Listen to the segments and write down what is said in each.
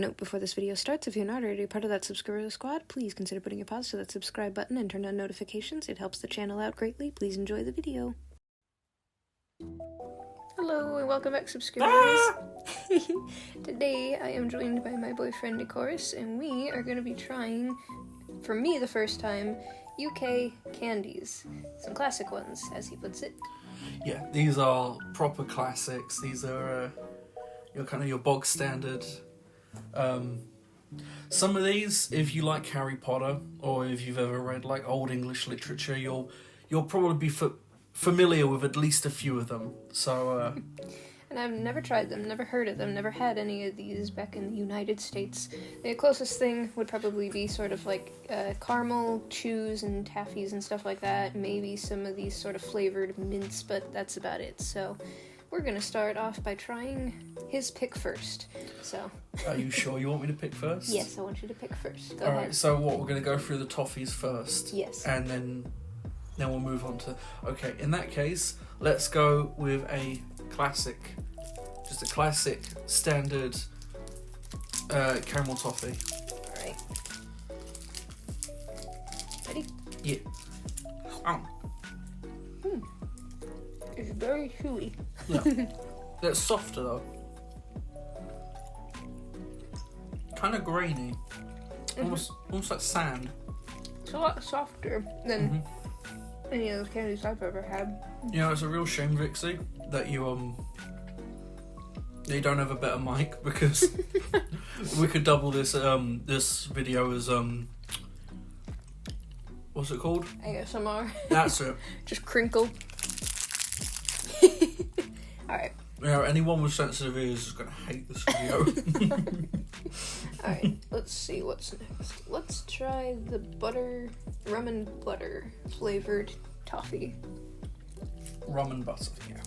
Note before this video starts, if you're not already part of that subscriber squad, please consider putting a pause to that subscribe button and turn on notifications. It helps the channel out greatly. Please enjoy the video. Hello and welcome back, subscribers. Today I am joined by my boyfriend Aecoris, and we are going to be trying, for me the first time, UK candies. Some classic ones, as he puts it. Yeah, these are proper classics. These are your bog standard. Some of these, if you like Harry Potter, or if you've ever read like old English literature, you'll probably be familiar with at least a few of them. So and I've never tried them, never heard of them, never had any of these back in the United States. The closest thing would probably be sort of like caramel chews and taffies and stuff like that. Maybe some of these sort of flavored mints, but that's about it. So we're gonna start off by trying his pick first. So are you sure you want me to pick first? Yes, I want you to pick first. Go ahead. ahead. Alright, so what, we're gonna go through the toffees first? Yes. And then we'll move on to... Okay, in that case, let's go with a classic, just a classic standard caramel toffee. Alright. Ready? Yeah. Oh. It's very chewy. Yeah. It's softer though. Kind of grainy. Almost like sand. It's a lot softer than any of those candies I've ever had. You know, it's a real shame, Vixie, that you don't have a better mic, because we could double this this video as what's it called? ASMR. That's it. Just crinkle. Alright. You know, anyone with sensitive ears is gonna hate this video. Alright, let's see what's next. Let's try the rum and butter flavored toffee. Rum and butter, yeah.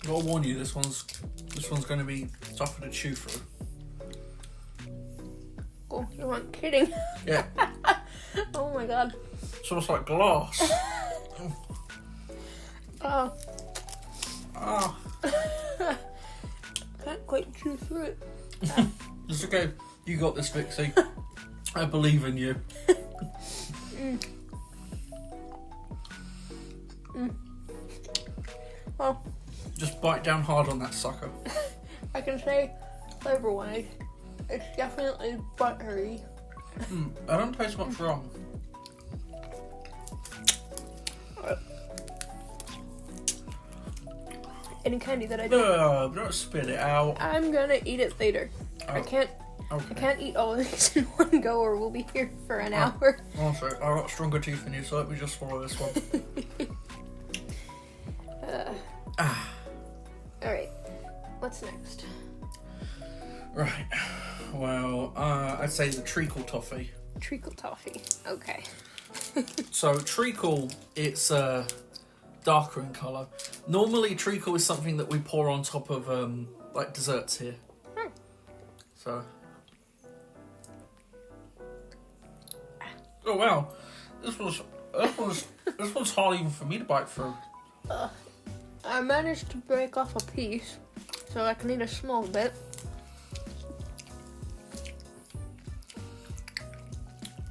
I'll warn you, this one's gonna be tougher to chew through. Oh, you weren't kidding. Yeah. Oh my god. It's almost like glass. Oh. Ah. Can't quite chew through it. It's okay. You got this, Vixie. I believe in you. Well, just bite down hard on that sucker. I can say, flavor-wise, it's definitely buttery. I don't taste much rum. Any candy that I do, Don't spit it out. I'm gonna eat it later. Oh, I can't eat all of these in one go, or we'll be here for an hour. Also, I got stronger teeth than you, so let me just swallow this one. Alright, what's next? Right. Well, I'd say the Treacle toffee. Treacle toffee. Okay. So Treacle, it's darker in colour. Normally Treacle is something that we pour on top of like desserts here. So. Oh wow, this one's hard even for me to bite through. I managed to break off a piece, so I can eat a small bit.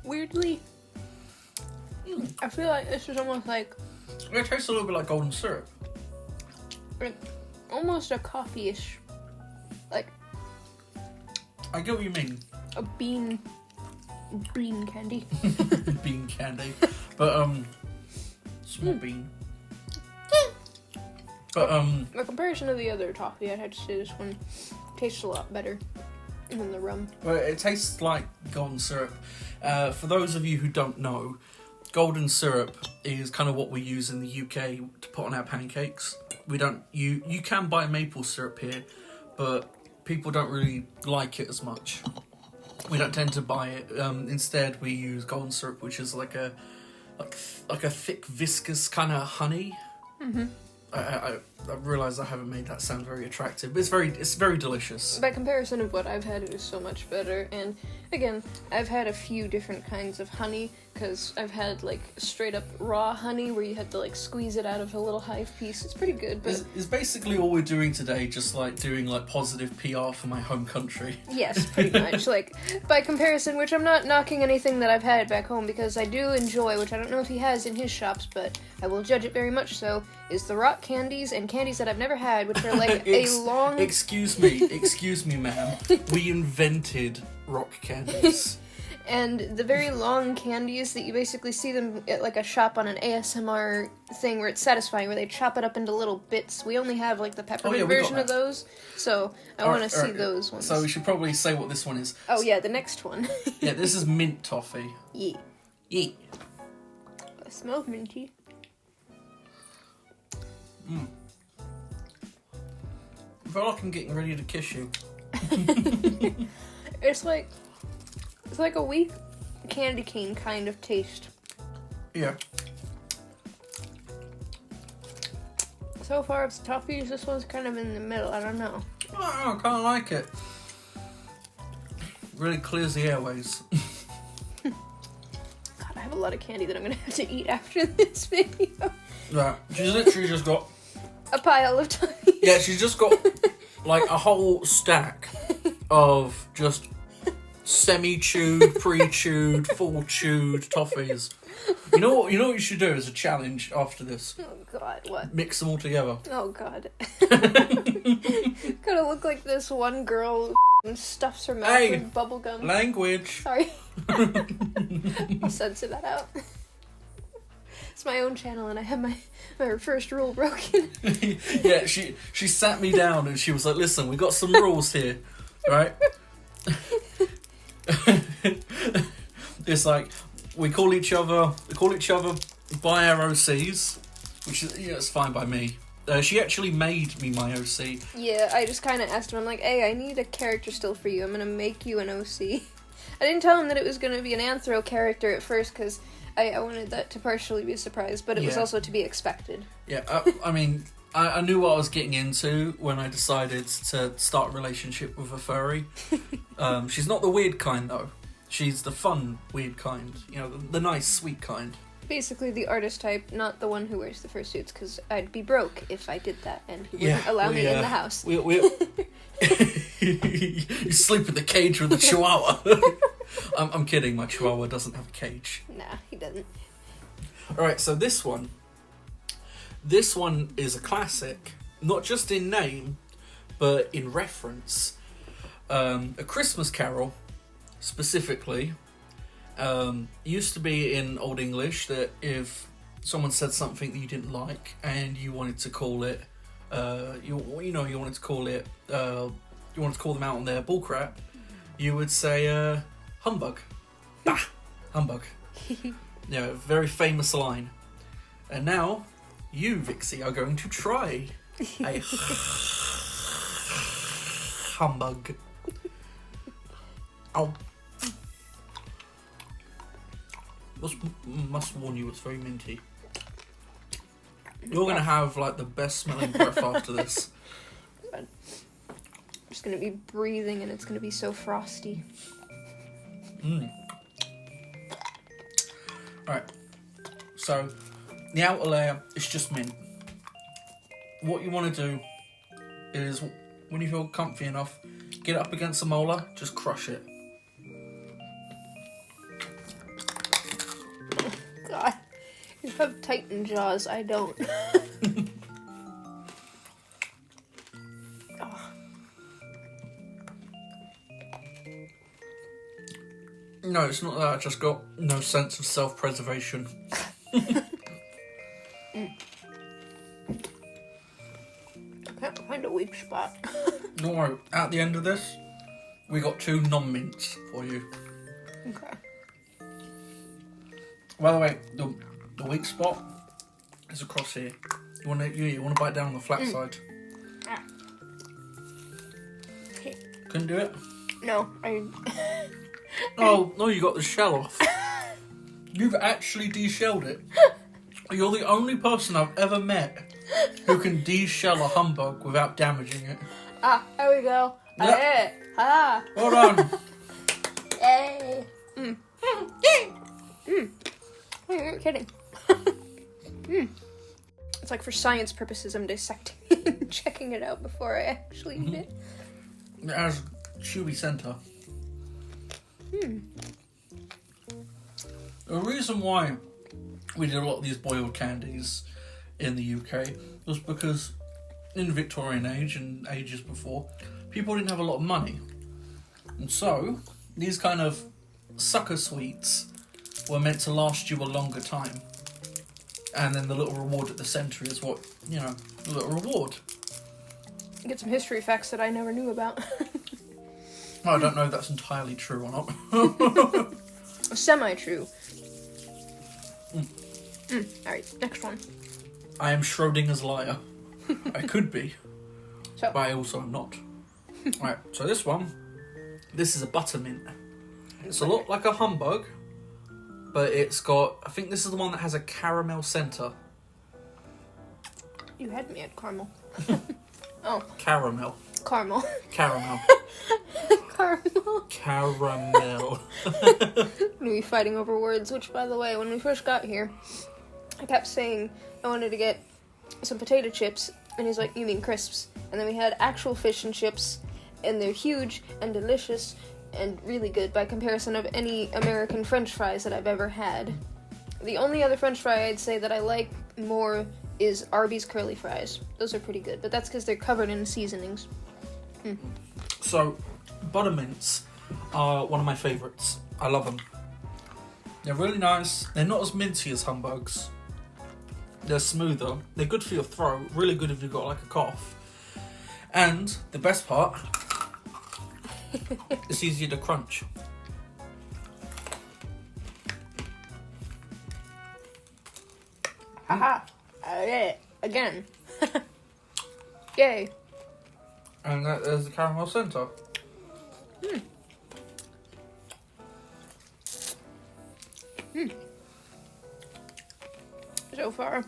Weirdly, I feel like this is almost like... It tastes a little bit like golden syrup. Almost a coffee-ish, like... I get what you mean. A bean candy. Bean candy. But, small bean. But, in comparison to the other toffee, I'd have to say this one tastes a lot better than the rum. Well, it tastes like golden syrup. For those of you who don't know, golden syrup is kind of what we use in the UK to put on our pancakes. We don't... You can buy maple syrup here, but people don't really like it as much. We don't tend to buy it. Instead, we use golden syrup, which is like a thick, viscous kind of honey. I realise I haven't made that sound very attractive, but it's very delicious. By comparison of what I've had, it is so much better. And again, I've had a few different kinds of honey, because I've had like straight up raw honey where you had to like squeeze it out of a little hive piece. It's pretty good, but Is basically all we're doing today just like doing like positive PR for my home country? yes, pretty much. Like by comparison, which I'm not knocking anything that I've had back home, because I do enjoy, which I don't know if he has in his shops, but I will judge it very much so, is the rock candies and candies that I've never had, which are like a long... Excuse me, ma'am. We invented rock candies. And the very long candies that you basically see them at like a shop on an ASMR thing where it's satisfying, where they chop it up into little bits. We only have like the peppermint version of those, so I want to see those ones. So we should probably say what this one is. Oh yeah, the next one. Yeah, this is mint toffee. Yeah. Yeah. It smells minty. I feel like I'm getting ready to kiss you. It's like a weak candy cane kind of taste. Yeah. So far, it's Toffees. This one's kind of in the middle. I don't know. I kind of like it. Really clears the airways. God, I have a lot of candy that I'm gonna have to eat after this video. Right. She's literally just got A pile of Toffees. Yeah, she's just got like a whole stack of just semi-chewed, pre-chewed, full-chewed toffees. You know what you should do as a challenge after this? Oh God, what? Mix them all together. Oh God. Gonna look like this one girl stuffs her mouth with bubble gum. Language. Sorry. I'll censor that out. It's my own channel and I have my first rule broken. Yeah, she sat me down and she was like, listen, we got some rules here, right? It's like we call each other by our OCs, which is it's fine by me. She actually made me my OC. Yeah, I just kind of asked him, I'm like, hey, I need a character still for you. I'm going to make you an OC. I didn't tell him that it was going to be an anthro character at first, because I wanted that to partially be a surprise, but it was also to be expected. Yeah, I mean, I knew what I was getting into when I decided to start a relationship with a furry. She's not the weird kind, though. She's the fun, weird kind. You know, the nice, sweet kind. Basically the artist type, not the one who wears the fursuits, because I'd be broke if I did that, and he wouldn't allow me in the house. You sleep in the cage with the chihuahua. I'm kidding, my chihuahua doesn't have a cage. Nah, he doesn't. Alright, so this one is a classic, not just in name, but in reference. A Christmas Carol, specifically, used to be in Old English that if someone said something that you didn't like and you wanted to call it, you wanted to call them out on their bullcrap, you would say humbug. Bah, humbug. Yeah, very famous line. And now you, Vixie, are going to try a humbug. Oh. Must warn you, it's very minty. You're going to have, like, the best smelling breath after this. I'm just going to be breathing and it's going to be so frosty. Alright. So, the outer layer is just mint. What you want to do is, when you feel comfy enough, get it up against a molar, just crush it. God, you have Titan jaws, I don't. Oh. No, it's not that, I just got no sense of self-preservation. I can't find a weak spot. Don't worry, at the end of this, we got 2 non-mints for you. Okay. By the way, the weak spot is across here. You want to bite down on the flat side. Ah. Okay. Couldn't do it? No, Oh, no, you got the shell off. You've actually de-shelled it. You're the only person I've ever met who can de-shell a humbug without damaging it. Ah, there we go. Yep. I did it. Ah. Well done. Yay. You're kidding. It's like for science purposes, I'm dissecting and checking it out before I actually eat it. It has chewy centre. The reason why we did a lot of these boiled candies in the UK was because in the Victorian age and ages before, people didn't have a lot of money. And so, these kind of sucker sweets were meant to last you a longer time. And then the little reward at the centre is what, you know, the little reward. Get some history facts that I never knew about. I don't know if that's entirely true or not. Semi-true. Alright, next one. I am Schrodinger's liar. I could be, So, but I also am not. Right, so this is a buttermint. It's a lot like a humbug, but it's got, I think this is the one that has a caramel centre. you had me at caramel. Oh, Caramel. caramel. Caramel. Caramel. Caramel. We fighting over words, which, by the way, when we first got here, I kept saying I wanted to get some potato chips, and he's like, you mean crisps? And then we had actual fish and chips, and they're huge and delicious and really good by comparison of any American French fries that I've ever had. The only other French fry I'd say that I like more is Arby's curly fries. Those are pretty good, but that's because they're covered in seasonings. So, buttermints are one of my favourites. I love them. They're really nice. They're not as minty as humbugs. They're smoother. They're good for your throat. Really good if you've got like a cough. And the best part, it's easier to crunch. Haha! I did it again. Yay! And there's the caramel centre. So far,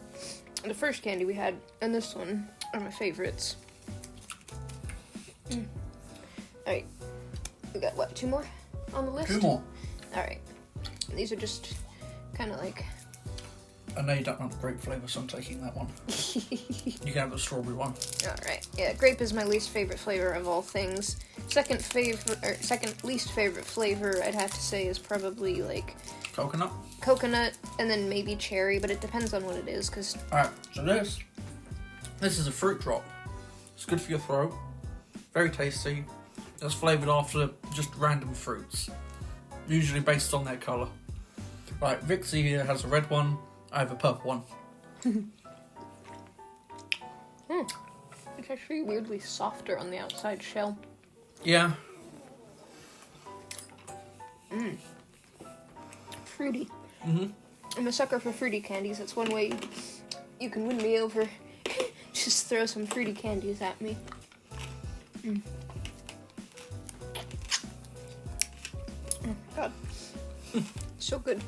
the first candy we had and this one are my favorites. Alright, we got what, 2 more on the list? 2 more. Alright, these are just kind of like... I know you don't want grape flavour, so I'm taking that one. You can have the strawberry one. Alright, yeah, grape is my least favorite flavor of all things. Second least favorite flavor I'd have to say is probably like Coconut. and then maybe cherry, but it depends on what it is, because... Alright, so this is a fruit drop. It's good for your throat. Very tasty. It's flavoured after just random fruits. Usually based on their colour. Right, Vixie here has a red one. I have a purple one. It's actually weirdly softer on the outside shell. Yeah. Fruity. Mm-hmm. I'm a sucker for fruity candies. That's one way you can win me over. Just throw some fruity candies at me. Oh God, so good.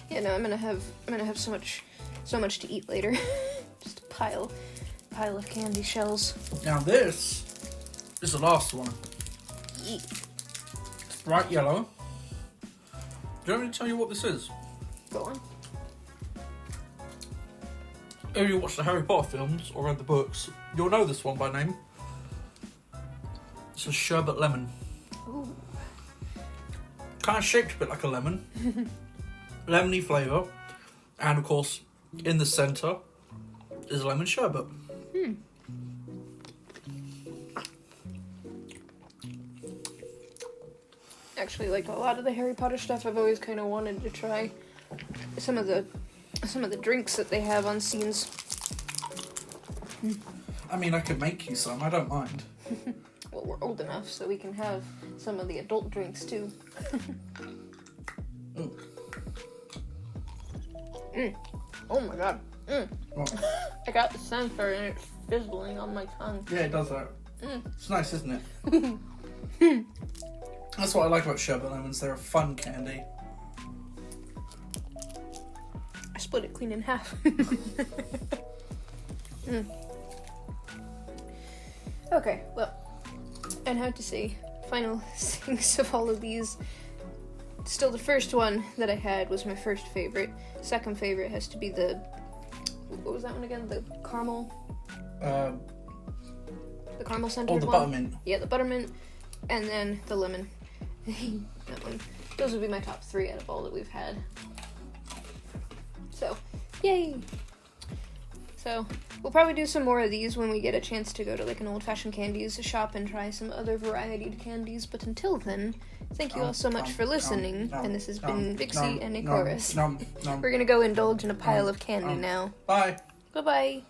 Yeah, no, I'm gonna have so much to eat later. Just a pile of candy shells. Now this is the last one. Eat. It's bright yellow. Do you want me to tell you what this is? Go on. If you watch the Harry Potter films or read the books, you'll know this one by name. It's a Sherbet Lemon. Ooh. Kind of shaped a bit like a lemon. Lemony flavour. And of course, in the centre is lemon sherbet. Actually, like a lot of the Harry Potter stuff, I've always kind of wanted to try some of the drinks that they have on scenes. I mean, I could make you some, I don't mind. Well, we're old enough, so we can have some of the adult drinks too. Oh my God. What? I got the sensor and it's fizzling on my tongue. Yeah, it does that. It's nice, isn't it? That's what I like about Sherbet Lemons, they're a fun candy. I split it clean in half. Okay, well, and how to say, final things of all of these. Still, the first one that I had was my first favorite. Second favorite has to be the, what was that one again? The caramel? The caramel scented one? Oh, the buttermint. Yeah, the buttermint. And then the lemon. That one. Those would be my top 3 out of all that we've had. So, yay! So, we'll probably do some more of these when we get a chance to go to like an old-fashioned candies shop and try some other varietied candies. But until then, thank you all so much for listening. And this has been Vixie and Aecoris. We're gonna go indulge in a pile of candy now. Bye. Bye-bye.